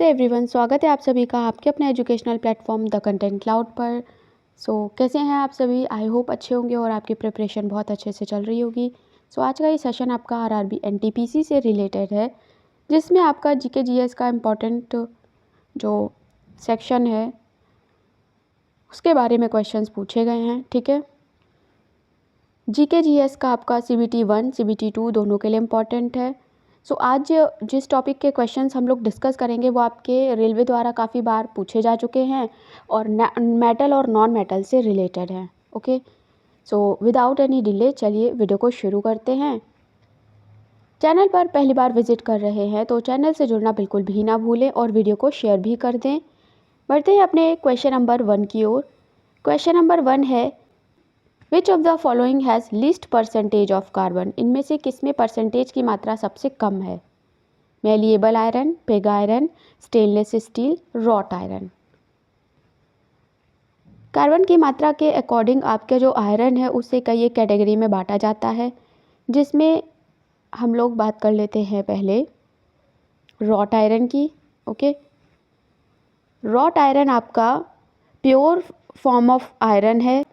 नमस्ते एवरीवन, स्वागत है आप सभी का आपके अपने educational platform the content cloud पर। कैसे हैं आप सभी? आई होप अच्छे होंगे और आपकी प्रिपरेशन बहुत अच्छे से चल रही होगी। आज का ये सेशन आपका आरआरबी एनटीपीसी से रिलेटेड है, जिसमें आपका जीके जीएस का इम्पोर्टेंट जो सेक्शन है उसके बारे में क्वेश्चंस पूछे गए हैं। ठीक है, जीके जीएस का आपका CBT 1 CBT 2 दोनों के लिए इम्पॉर्टेंट है। आज जिस टॉपिक के क्वेश्चंस हम लोग डिस्कस करेंगे वो आपके रेलवे द्वारा काफ़ी बार पूछे जा चुके हैं और मेटल और नॉन मेटल से रिलेटेड हैं। ओके, विदाउट एनी डिले चलिए वीडियो को शुरू करते हैं। चैनल पर पहली बार विजिट कर रहे हैं तो चैनल से जुड़ना बिल्कुल भी ना भूलें और वीडियो को शेयर भी कर दें। बढ़ते हैं अपने क्वेश्चन नंबर 1 की ओर। क्वेश्चन नंबर 1 है, which of the following has least percentage of carbon? इनमें से किस में परसेंटेज की मात्रा सबसे कम है? Malleable iron, pig iron, stainless steel, wrought iron. Carbon की मात्रा के अकॉर्डिंग आपका जो आयरन है उसे कई एक कैटेगरी में बांटा जाता है, जिसमें हम लोग बात कर लेते हैं पहले रॉट आयरन की। ओके, रॉट आयरन आपका प्योर फॉर्म ऑफ आयरन है।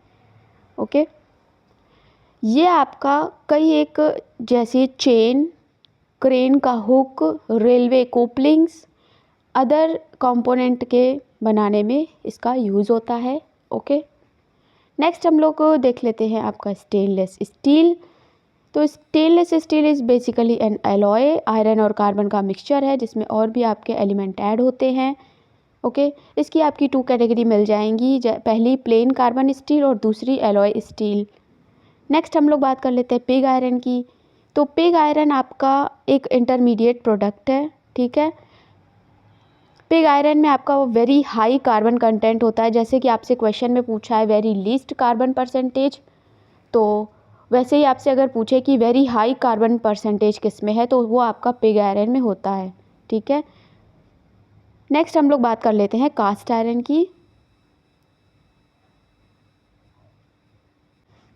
ओके, ये आपका कई एक जैसे चेन, क्रेन का हुक, रेलवे कोपलिंग्स, अदर कंपोनेंट के बनाने में इसका यूज़ होता है। ओके, नेक्स्ट हम लोग देख लेते हैं आपका स्टेनलेस स्टील। तो stainless steel is basically N alloy, iron और कार्बन का मिक्सचर है जिसमें और भी आपके एलिमेंट ऐड होते हैं। ओके, इसकी आपकी 2 कैटेगरी मिल जाएंगी, पहली प्लेन कार्बन स्टील और दूसरी एलॉय स्टील। नेक्स्ट हम लोग बात कर लेते हैं पिग आयरन की। तो पिग आयरन आपका एक इंटरमीडिएट प्रोडक्ट है। ठीक है, पिग आयरन में आपका वो वेरी हाई कार्बन कंटेंट होता है, जैसे कि आपसे क्वेश्चन में पूछा है वेरी लीस्ट कार्बन परसेंटेज, तो वैसे ही आपसे अगर पूछे कि वेरी हाई कार्बन परसेंटेज किस में है तो वो आपका पिग आयरन में होता है। ठीक है, नेक्स्ट हम लोग बात कर लेते हैं कास्ट आयरन की।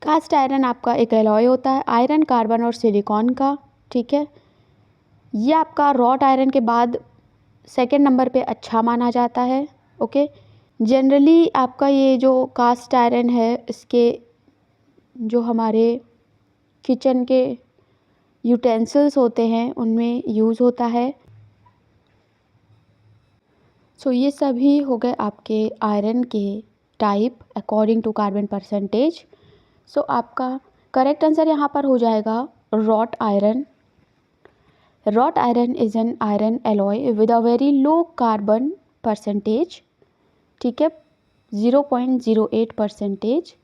कास्ट आयरन आपका एक एलॉय होता है आयरन, कार्बन और सिलिकॉन का। ठीक है, ये आपका रॉट आयरन के बाद सेकेंड नंबर पे अच्छा माना जाता है। ओके, जनरली आपका ये जो कास्ट आयरन है इसके जो हमारे किचन के यूटेंसिल्स होते हैं उनमें यूज़ होता है। ये सभी हो गए आपके आयरन के type according to carbon percentage. आपका करेक्ट आंसर यहाँ पर हो जाएगा wrought iron. Wrought iron is an iron alloy with a very low carbon percentage. ठीक है, 0.08%।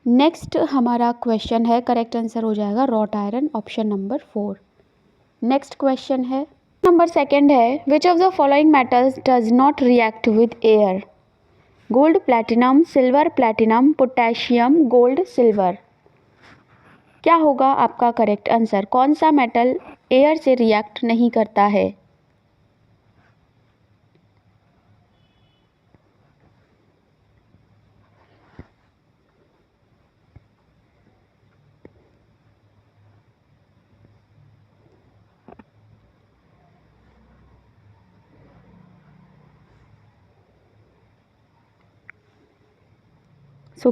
नेक्स्ट हमारा क्वेश्चन है, करेक्ट आंसर हो जाएगा wrought iron, option number 4। Next question है नंबर 2 है, which of the following metals does not react with air? Gold, platinum, silver, platinum, potassium, gold, silver. क्या होगा आपका करेक्ट आंसर? कौन सा मेटल एयर से रिएक्ट नहीं करता है?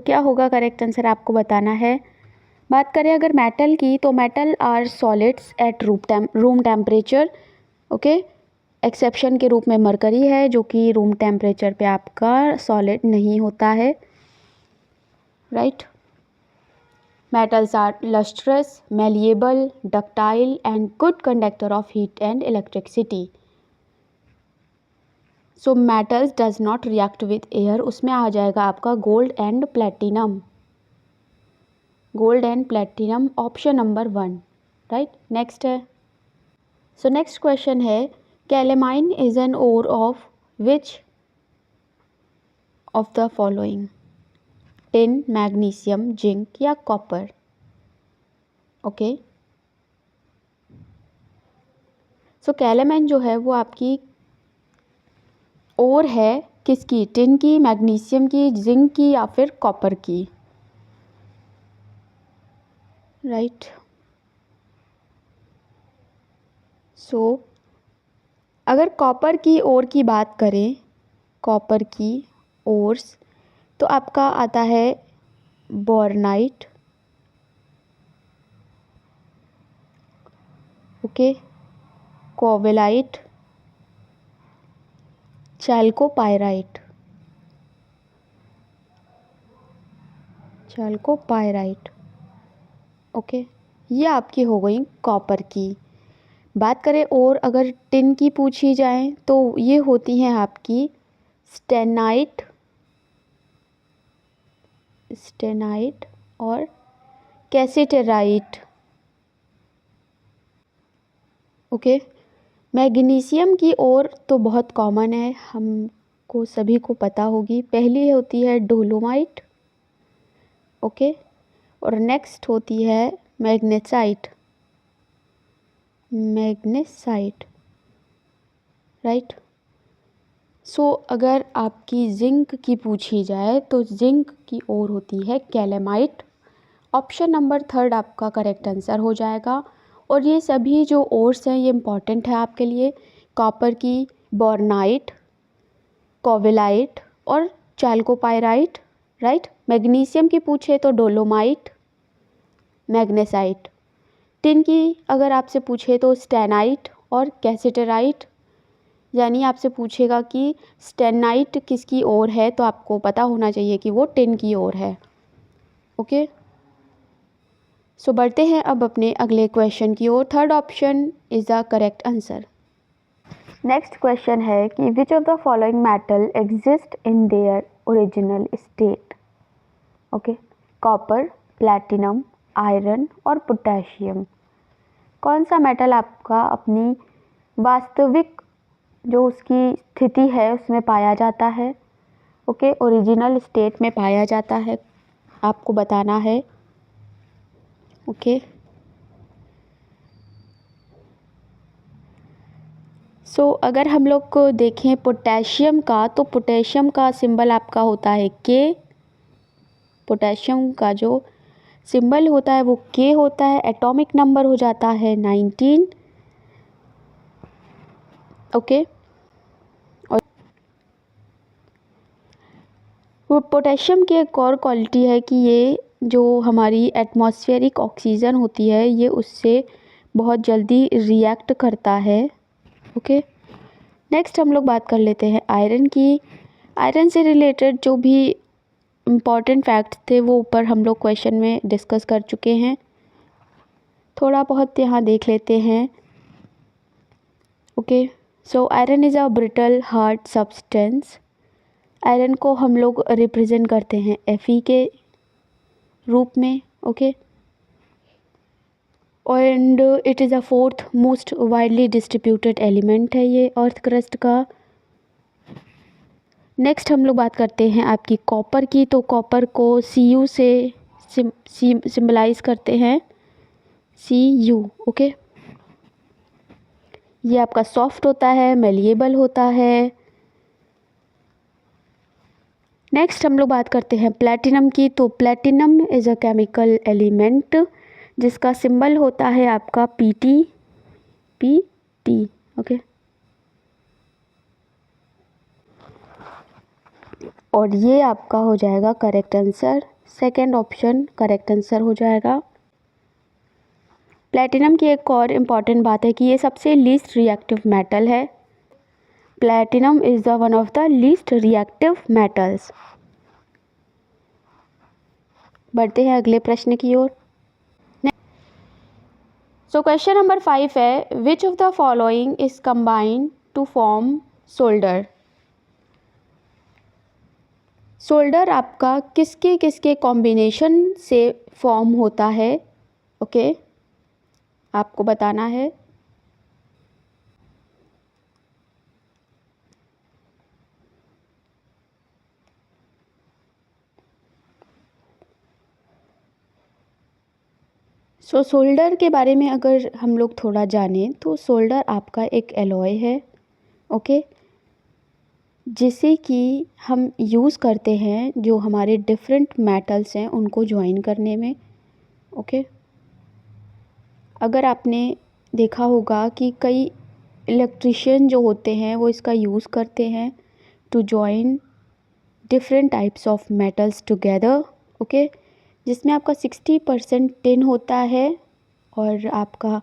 क्या होगा करेक्ट आंसर आपको बताना है। बात करें अगर मेटल की, तो metal are solids at room temperature. Okay, exception के रूप में मरकरी है जो कि रूम टेम्परेचर पे आपका सॉलिड नहीं होता है। Right, metals are lustrous, malleable, ductile and good conductor of heat and electricity. Metals does not react with air, उसमें आ जाएगा आपका gold and platinum. Gold and platinum, option number 1। Right, next है। नेक्स्ट क्वेश्चन है, calamine is an ore of which of the following? Tin, magnesium, zinc या copper? Okay, calamine जो है वो आपकी ओर है किसकी? टिन की, मैग्नीशियम की, जिंक की या फिर कॉपर की? राइट, अगर कॉपर की ओर की बात करें, कॉपर की ओर्स, तो आपका आता है बोरनाइट, ओके, कोवेलाइट, चैल्कोपायराइट, चैल्कोपायराइट, ओके। ये आपकी हो गई कॉपर की। बात करें और अगर टिन की पूछी जाए तो ये होती हैं आपकी स्टेनाइट, स्टेनाइट और कैसिटेराइट, ओके। मैग्नीशियम की ओर तो बहुत कॉमन है, हमको सभी को पता होगी। पहली होती है डोलोमाइट, ओके, और नेक्स्ट होती है मैग्नेसाइट, मैग्नेसाइट, राइट। सो अगर आपकी जिंक की पूछी जाए तो जिंक की ओर होती है कैलेमाइट। ऑप्शन नंबर 3 आपका करेक्ट आंसर हो जाएगा। और ये सभी जो ओर्स हैं ये इम्पॉर्टेंट है आपके लिए। कॉपर की बोरनाइट, कोवेलाइट और चैल्कोपायराइट, राइट। मैग्नीशियम की पूछे तो डोलोमाइट, मैग्नेसाइट। टिन की अगर आपसे पूछे तो स्टेनाइट और कैसिटेराइट। यानी आपसे पूछेगा कि स्टेनाइट किसकी ओर है तो आपको पता होना चाहिए कि वो टिन की ओर है, ओके। सो बढ़ते हैं अब अपने अगले क्वेश्चन की ओर। Third option is the correct answer. Next question है कि which of the following metal exist in their original state, okay. Copper, platinum, iron और पोटेशियम। कौन सा मेटल आपका अपनी वास्तविक जो उसकी स्थिति है उसमें पाया जाता है, ओके, ओरिजिनल स्टेट में पाया जाता है, आपको बताना है, ओके। सो अगर हम लोग को देखें पोटेशियम का, तो पोटेशियम का सिंबल आपका होता है के। पोटेशियम का जो सिंबल होता है वो के होता है। एटॉमिक नंबर हो जाता है 19, ओके। और वो पोटेशियम की एक और क्वालिटी है कि ये जो हमारी एटमॉस्फेरिक ऑक्सीजन होती है ये उससे बहुत जल्दी रिएक्ट करता है, ओके। नेक्स्ट हम लोग बात कर लेते हैं आयरन की। आयरन से रिलेटेड जो भी इम्पॉर्टेंट फैक्ट्स थे वो ऊपर हम लोग क्वेश्चन में डिस्कस कर चुके हैं, थोड़ा बहुत यहाँ देख लेते हैं, okay. So iron is a brittle hard substance. Iron को हम लोग रिप्रेजेंट करते हैं Fe के रूप में, okay. And it is a fourth most widely distributed element है ये अर्थ क्रस्ट का। नेक्स्ट हम लोग बात करते हैं आपकी कॉपर की। तो कॉपर को Cu से सिम्बलाइज करते हैं, Cu, ओके। ये आपका सॉफ्ट होता है, मेलिएबल होता है। नेक्स्ट हम लोग बात करते हैं प्लैटिनम की। तो platinum is a chemical element जिसका सिंबल होता है आपका Pt, ओके। और ये आपका हो जाएगा correct answer, second option correct answer हो जाएगा। प्लैटिनम की एक और इम्पॉर्टेंट बात है कि ये सबसे लीस्ट रिएक्टिव मेटल है। Platinum is the one of the least reactive metals. बढ़ते हैं अगले प्रश्न की ओर। सो क्वेश्चन नंबर 5 है which of the following is combined to form solder. Solder आपका किसके किसके कॉम्बिनेशन से फॉर्म होता है, ओके, आपको बताना है। सो सोल्डर के बारे में अगर हम लोग थोड़ा जानें तो सोल्डर आपका एक एलॉय है, ओके, जिसे कि हम यूज़ करते हैं जो हमारे डिफरेंट मेटल्स हैं उनको ज्वाइन करने में, ओके। अगर आपने देखा होगा कि कई इलेक्ट्रिशियन जो होते हैं वो इसका यूज़ करते हैं to join different types of metals together, okay, जिसमें आपका 60% टिन होता है और आपका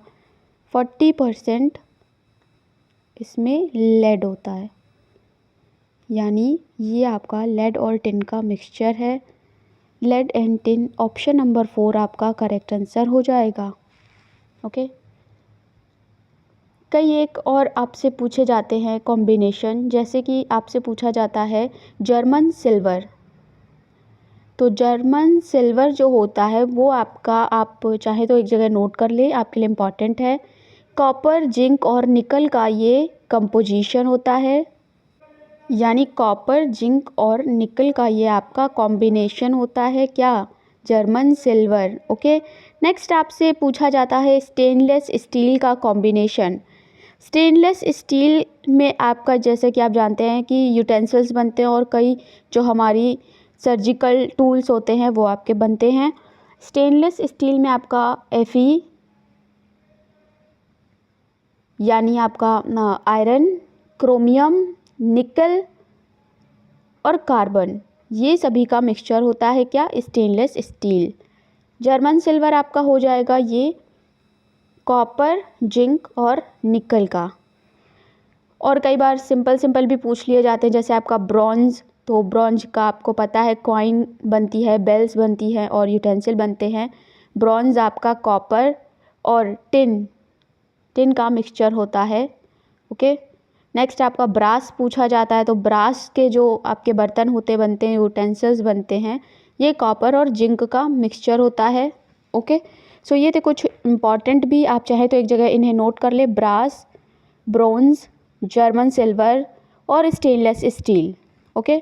40% इसमें लेड होता है, यानी ये आपका लेड और टिन का मिक्सचर है। Lead and tin, option number 4 आपका करेक्ट आंसर हो जाएगा, ओके। कई एक और आपसे पूछे जाते हैं कॉम्बिनेशन, जैसे कि आपसे पूछा जाता है जर्मन सिल्वर। तो जर्मन सिल्वर जो होता है वो आपका, आप चाहे तो एक जगह नोट कर ले, आपके लिए इम्पॉर्टेंट है। कॉपर, जिंक और निकल का ये कंपोजिशन होता है, यानी कॉपर, जिंक और निकल का ये आपका कॉम्बिनेशन होता है क्या, जर्मन सिल्वर, ओके। नेक्स्ट आपसे पूछा जाता है स्टेनलेस स्टील का कॉम्बिनेशन। स्टेनलेस स्टील में आपका, जैसे कि आप जानते हैं कि यूटेंसिल्स बनते हैं और कई जो हमारी सर्जिकल टूल्स होते हैं वो आपके बनते हैं। स्टेनलेस स्टील में आपका Fe यानी आपका आयरन, क्रोमियम, निकल और कार्बन, ये सभी का मिक्सचर होता है क्या, स्टेनलेस स्टील। जर्मन सिल्वर आपका हो जाएगा ये कॉपर, जिंक और निकल का। और कई बार सिंपल भी पूछ लिए जाते हैं, जैसे आपका ब्रॉन्ज, तो ब्रॉन्ज का आपको पता है कॉइन बनती है, बेल्स बनती हैं और यूटेंसिल बनते हैं। ब्रॉन्ज आपका कॉपर और टिन का मिक्सचर होता है, ओके। नेक्स्ट आपका ब्रास पूछा जाता है, तो ब्रास के जो आपके बर्तन होते बनते हैं, यूटेंसिल्स बनते हैं, ये कॉपर और जिंक का मिक्सचर होता है, ओके। सो ये थे कुछ इम्पॉर्टेंट भी, आप चाहे तो एक जगह इन्हें नोट कर ले, ब्रास, ब्रोंज, जर्मन सिल्वर और स्टेनलेस स्टील, ओके।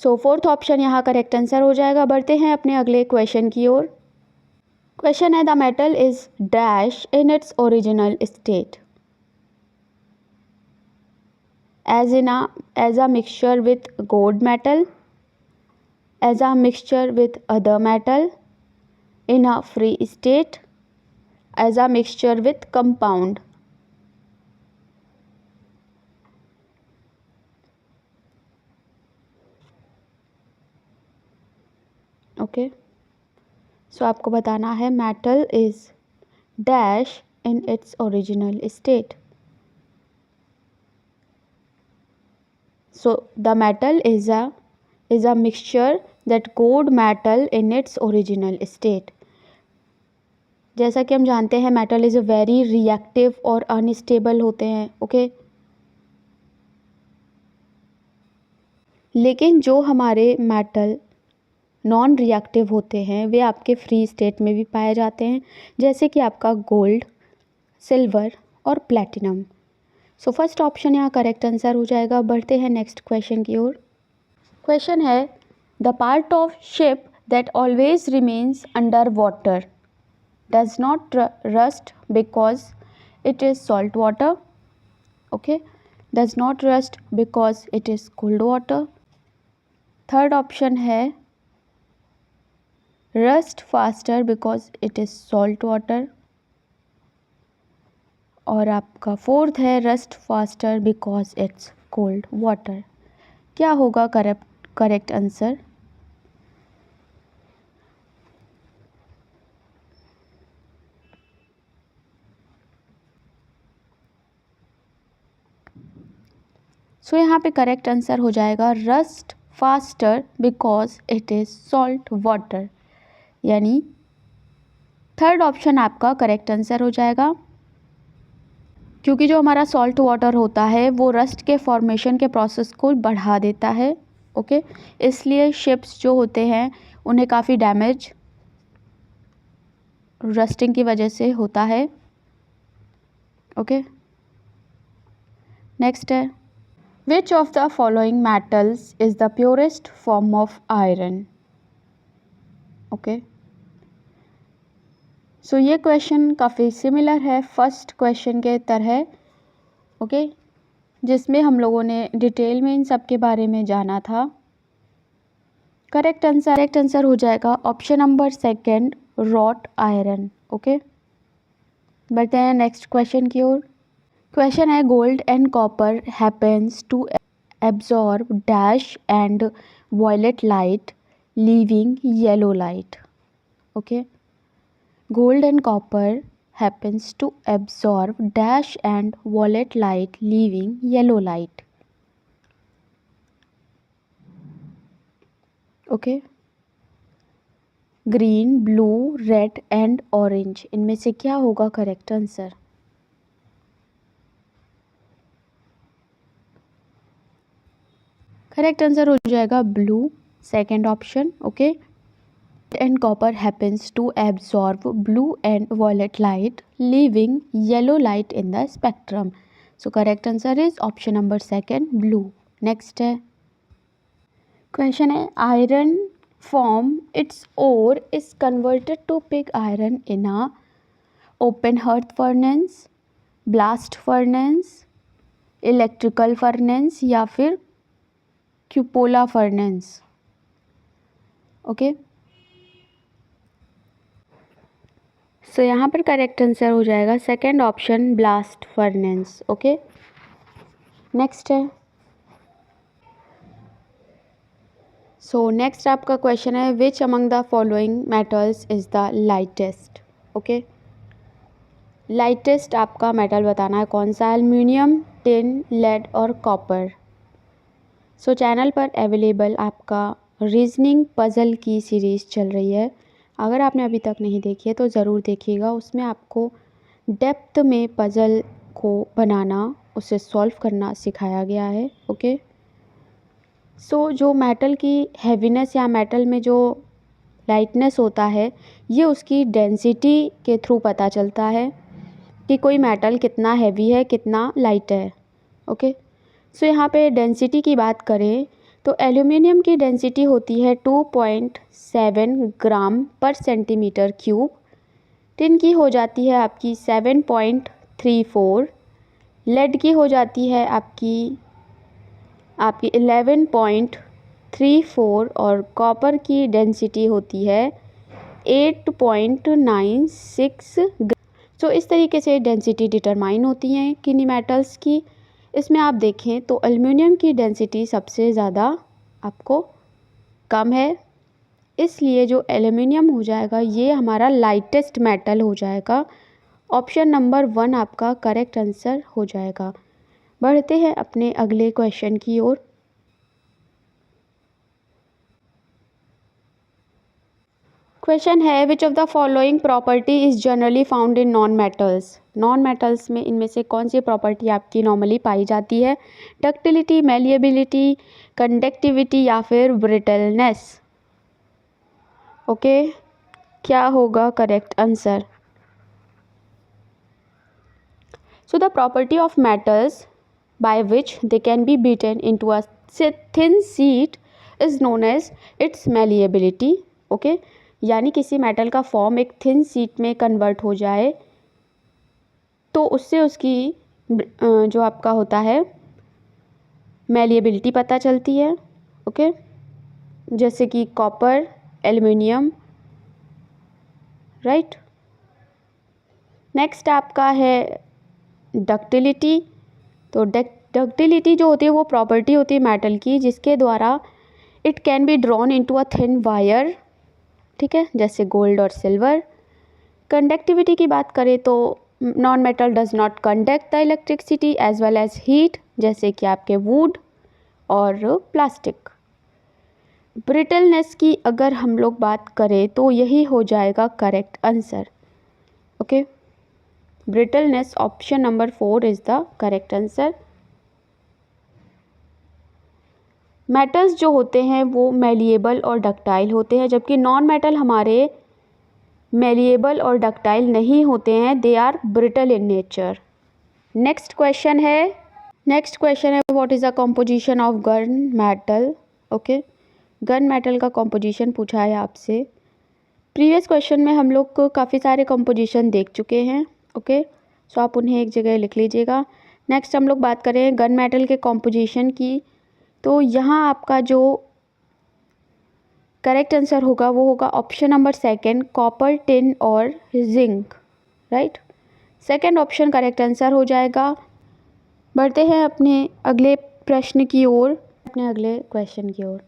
सो फोर्थ ऑप्शन यहाँ करेक्ट आंसर हो जाएगा। बढ़ते हैं अपने अगले क्वेश्चन की ओर। क्वेश्चन है the metal is dash in its original state, as a mixture with gold metal, as a mixture with other metal, in a free state, as a mixture with compound. Okay, so आपको बताना है metal is dash in its original state. So the metal is a mixture that gold metal in its original state. जैसा कि हम जानते हैं metal is very reactive और unstable होते हैं, ओके। लेकिन जो हमारे मेटल नॉन रिएक्टिव होते हैं वे आपके फ्री स्टेट में भी पाए जाते हैं, जैसे कि आपका गोल्ड, सिल्वर और प्लैटिनम। सो फर्स्ट ऑप्शन यहाँ करेक्ट आंसर हो जाएगा। बढ़ते हैं नेक्स्ट क्वेश्चन की ओर। क्वेश्चन है the part of ship that always remains under water does not rust because it is salt water, okay, does not rust because it is cold water. Third option है rust faster because it is salt water, और आपका fourth है rust faster because it's cold water. क्या होगा correct answer? सो यहाँ पे correct answer हो जाएगा rust faster because it is salt water, यानी थर्ड ऑप्शन आपका करेक्ट आंसर हो जाएगा। क्योंकि जो हमारा सॉल्ट वाटर होता है वो रस्ट के फॉर्मेशन के प्रोसेस को बढ़ा देता है, ओके, इसलिए शिप्स जो होते हैं उन्हें काफ़ी डैमेज रस्टिंग की वजह से होता है, ओके। नेक्स्ट है which of the following metals is the purest form of iron, okay. So ये क्वेश्चन काफ़ी सिमिलर है फर्स्ट क्वेश्चन के तरह, ओके, जिसमें हम लोगों ने डिटेल में इन सब के बारे में जाना था। करेक्ट आंसर हो जाएगा option number second wrought iron, okay. बढ़ते हैं नेक्स्ट क्वेश्चन की ओर। क्वेश्चन है gold and copper happens to absorb dash and violet light leaving yellow light. Okay, gold and copper happens to absorb dash and violet light leaving yellow light. Okay, green, blue, red and orange, इनमें से क्या होगा correct answer? Correct answer हो जाएगा blue, second option. Okay, and copper happens to absorb blue and violet light leaving yellow light in the spectrum. So correct answer is option number second, blue. Next है question है iron form its ore is converted to pig iron in a open hearth furnace, blast furnace, electrical furnace या फिर cupola furnace. Okay, सो यहाँ पर correct answer हो जाएगा second option, blast furnace. Okay, next है. So next आपका question है which among the following metals is the lightest. Okay, lightest आपका मेटल बताना है कौन सा, एल्युमिनियम, टिन, लेड और कॉपर. सो चैनल पर अवेलेबल आपका रीजनिंग पज़ल की सीरीज़ चल रही है. अगर आपने अभी तक नहीं देखी है तो ज़रूर देखिएगा. उसमें आपको डेप्थ में पज़ल को बनाना, उसे सॉल्व करना सिखाया गया है. ओके, सो जो मेटल की हैवीनेस या मेटल में जो लाइटनेस होता है ये उसकी डेंसिटी के थ्रू पता चलता है कि कोई मेटल कितना हैवी है, कितना लाइट है. ओके, सो यहाँ पे डेंसिटी की बात करें तो एल्युमिनियम की डेंसिटी होती है 2.7 ग्राम पर सेंटीमीटर क्यूब. टिन की हो जाती है आपकी 7.34. लेड की हो जाती है आपकी 11.34 और कॉपर की डेंसिटी होती है 8.96. सो इस तरीके से डेंसिटी डिटरमाइन होती हैं किन्हीं मेटल्स की. इसमें आप देखें तो एल्युमिनियम की डेंसिटी सबसे ज़्यादा आपको कम है, इसलिए जो एल्युमिनियम हो जाएगा ये हमारा लाइटेस्ट मेटल हो जाएगा. ऑप्शन नंबर 1 आपका करेक्ट आंसर हो जाएगा. बढ़ते हैं अपने अगले क्वेश्चन की ओर. क्वेश्चन है which of the following property is generally found in non metals. Non metals में इनमें से कौन सी प्रॉपर्टी आपकी नॉर्मली पाई जाती है? डक्टिलिटी, मैलिएबिलिटी, कंडक्टिविटी या फिर ब्रिटलनेस. ओके, क्या होगा correct answer? So the property of metals by which they can be beaten into a thin sheet is known as its malleability. Okay, यानी किसी मेटल का फॉर्म एक थिन शीट में convert हो जाए तो उससे उसकी जो आपका होता है मैलिएबिलिटी पता चलती है. ओके, जैसे कि कॉपर, एल्युमिनियम, राइट. नेक्स्ट आपका है डक्टिलिटी. तो डक्टिलिटी जो होती है वो प्रॉपर्टी होती है मेटल की जिसके द्वारा it can be drawn into a thin wire. ठीक है, जैसे गोल्ड और सिल्वर. कंडक्टिविटी की बात करें तो non metal does not conduct the electricity as well as heat, जैसे कि आपके वुड और प्लास्टिक. ब्रिटलनेस की अगर हम लोग बात करें तो यही हो जाएगा correct answer. Okay, brittleness option number 4 is the correct answer. Metals जो होते हैं वो मैलिएबल और डक्टाइल होते हैं, जबकि नॉन मेटल हमारे मैलिएबल और डक्टाइल नहीं होते हैं, they are brittle in nature. Next question है what is the composition of gun metal. Okay, gun metal का कॉम्पोजिशन पूछा है आपसे. प्रीवियस क्वेश्चन में हम लोग काफ़ी सारे कॉम्पोजिशन देख चुके हैं. ओके, सो आप उन्हें एक जगह लिख लीजिएगा. नेक्स्ट हम लोग बात करें गन मेटल के कॉम्पोजिशन की, तो यहाँ आपका जो करेक्ट आंसर होगा वो होगा option number second, copper, tin और zinc. Right, second option correct answer हो जाएगा. बढ़ते हैं अपने अगले प्रश्न की ओर, अपने अगले क्वेश्चन की ओर।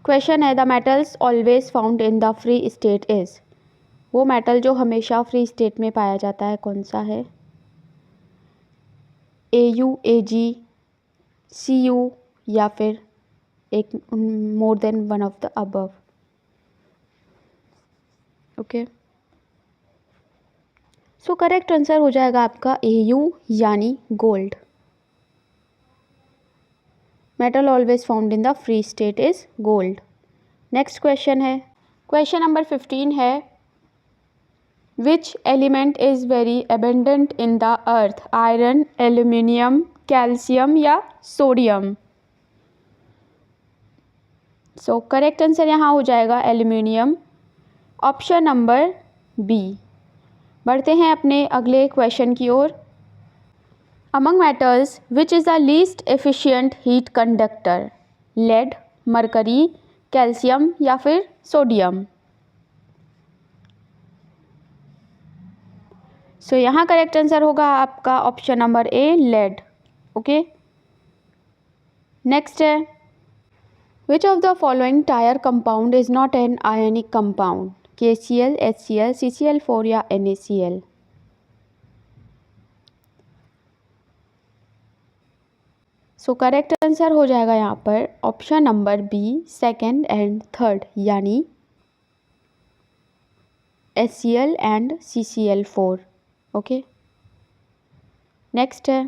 क्वेश्चन है, the metals always found in the free state is. वो मेटल जो हमेशा फ्री स्टेट में पाया जाता है कौन सा है? AU, AG, CU या फिर एक more than one of the above. Okay, so correct answer हो जाएगा आपका AU यानी gold. Metal always found in the free state is gold. Next question है, क्वेश्चन नंबर 15 है, which element is very abundant in the earth? Iron, aluminium, calcium या sodium? So correct answer यहाँ हो जाएगा एल्यूमिनियम, ऑप्शन नंबर बी। बढ़ते हैं अपने अगले क्वेश्चन की ओर। Among metals which is the least efficient heat conductor? Lead, mercury, calcium या फिर सोडियम? सो यहाँ करेक्ट आंसर होगा आपका option number A, lead. Okay, next है, which of the following tyre compound is not an ionic compound? KCl, HCl, CCl4 या NaCl? सो correct answer हो जाएगा यहाँ पर option number B, second and third, यानी HCl and CCl4। Okay, next है,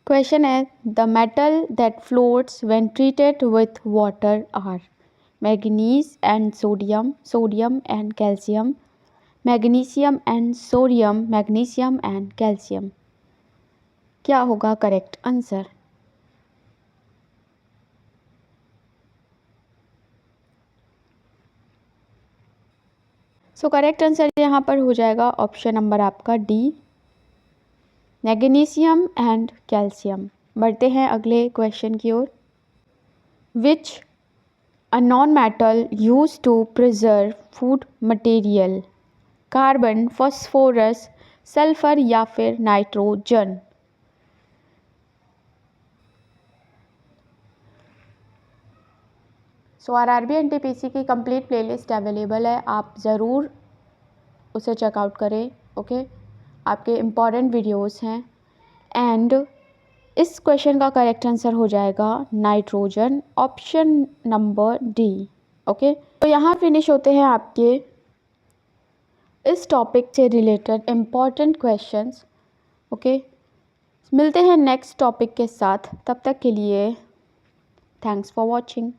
question है, the metal that floats when treated with water are? Manganese and sodium, sodium and calcium, magnesium and sodium, magnesium and calcium? क्या होगा correct answer? So correct answer यहाँ पर हो जाएगा option number आपका D, magnesium and calcium. बढ़ते हैं अगले क्वेश्चन की ओर। Which a non metal use to preserve food material? Carbon, phosphorus, sulphur या फिर नाइट्रोजन? सो RRB NTPC की कंप्लीट प्लेलिस्ट अवेलेबल है, आप ज़रूर उसे चेकआउट करें। ओके, आपके इम्पॉर्टेंट वीडियोस हैं। एंड इस क्वेश्चन का करेक्ट आंसर हो जाएगा nitrogen, option number D. Okay, तो यहाँ फिनिश होते हैं आपके इस टॉपिक से रिलेटेड इम्पॉर्टेंट क्वेश्चंस। ओके, मिलते हैं नेक्स्ट टॉपिक के साथ, तब तक के लिए थैंक्स फॉर वॉचिंग।